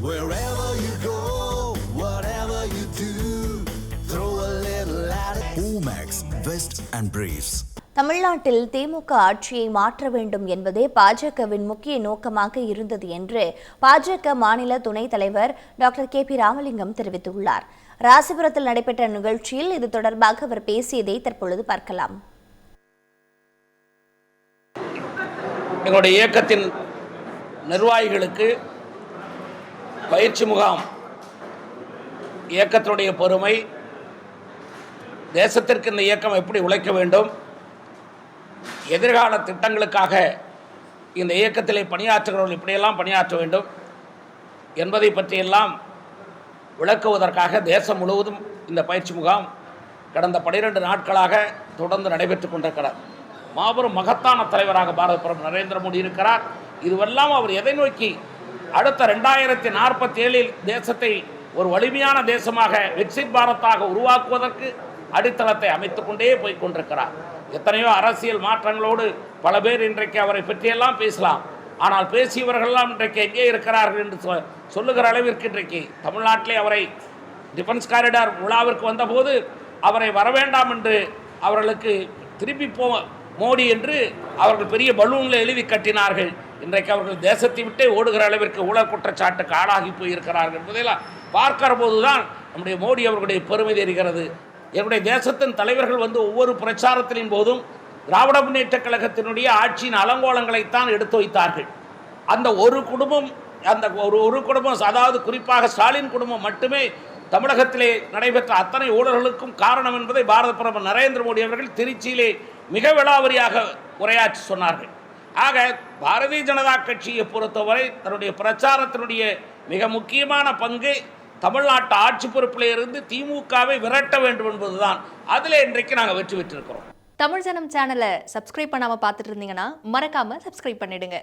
Wherever you go, whatever you do, throw a little at it. Omax, Vest and Briefs. தமிழ்நாட்டில் திமுக ஆட்சியை மாற்ற வேண்டும் என்பதே பாஜகவின் முக்கிய நோக்கமாக இருந்தது என்று பாஜக மாநில துணைத் தலைவர் டாக்டர் கே.பி. ராமலிங்கம் தெரிவித்துள்ளார். ராசிபுரத்தில் நடைபெற்ற நிகழ்ச்சியில் இது தொடர்பாக அவர் பேசியதை தற்பொழுது பார்க்கலாம். எங்களுடைய இயக்கத்தின் நிர்வாகிகளுக்கு பயிற்சி முகாம், இயக்கத்தினுடைய பொறுமை, தேசத்திற்கு இந்த இயக்கம் எப்படி உழைக்க வேண்டும், எதிர்கால திட்டங்களுக்காக இந்த இயக்கத்திலே பணியாற்றுகிறவர்கள் இப்படியெல்லாம் பணியாற்ற வேண்டும் என்பதை பற்றியெல்லாம் விளக்குவதற்காக தேசம் முழுவதும் இந்த பயிற்சி முகாம் கடந்த 12 நாட்களாக தொடர்ந்து நடைபெற்று கொண்டிருக்கிறார். மாபெரும் மகத்தான தலைவராக பாரத பிரதமர் நரேந்திர மோடி இருக்கிறார். இதுவெல்லாம் அவர் எதை நோக்கி அடுத்த 2047 தேசத்தை ஒரு வலிமையான தேசமாக விக்சித் பாரத்தாக உருவாக்குவதற்கு அடித்தளத்தை அமைத்துக் கொண்டே போய் கொண்டிருக்கிறார். எத்தனையோ அரசியல் மாற்றங்களோடு பல பேர் இன்றைக்கு அவரை பற்றியெல்லாம் பேசலாம். ஆனால் பேசியவர்களெல்லாம் இன்றைக்கு எங்கே இருக்கிறார்கள் என்று சொல்லுகிற அளவிற்கு இன்றைக்கு தமிழ்நாட்டிலே அவரை டிஃபென்ஸ் காரிடார் விழாவிற்கு வந்தபோது அவரை வரவேண்டாம் என்று அவர்களுக்கு திருப்பி மோடி என்று அவர்கள் பெரிய பலூனில் எழுதி கட்டினார்கள். இன்றைக்கு அவர்கள் தேசத்தை விட்டே ஓடுகிற அளவிற்கு ஊழல் குற்றச்சாட்டுக்கு ஆளாகி போயிருக்கிறார்கள் என்பதையெல்லாம் பார்க்கிற போதுதான் நம்முடைய மோடி அவர்களுடைய பெருமை தெரிகிறது. என்னுடைய தேசத்தின் தலைவர்கள் வந்து ஒவ்வொரு பிரச்சாரத்தின் போதும் திராவிட முன்னேற்ற கழகத்தினுடைய ஆட்சியின் அலங்கோலங்களைத்தான் எடுத்து வைத்தார்கள். அந்த ஒரு குடும்பம், அந்த ஒரு குடும்பம், அதாவது குறிப்பாக ஸ்டாலின் குடும்பம் மட்டுமே தமிழகத்திலே நடைபெற்ற அத்தனை ஊழல்களுக்கும் காரணம் என்பதை பாரத பிரதமர் நரேந்திர மோடி அவர்கள் திருச்சியிலே மிக விலாவரியாக உரையாற்றி சொன்னார்கள். ஆக பாரதிய ஜனதா கட்சியை பொறுத்தவரை தன்னுடைய பிரச்சாரத்தினுடைய மிக முக்கியமான பங்கு தமிழ்நாட்டு ஆட்சி பொறுப்பில் இருந்து திமுகவை விரட்ட வேண்டும் என்பதுதான். அதில் இன்றைக்கு நாங்கள் வெற்றி பெற்றிருக்கிறோம். தமிழ் ஜனம் சேனலை சப்ஸ்கிரைப் பண்ணாமல் பார்த்துட்டு இருந்தீங்கன்னா மறக்காமல் சப்ஸ்கிரைப் பண்ணிடுங்க.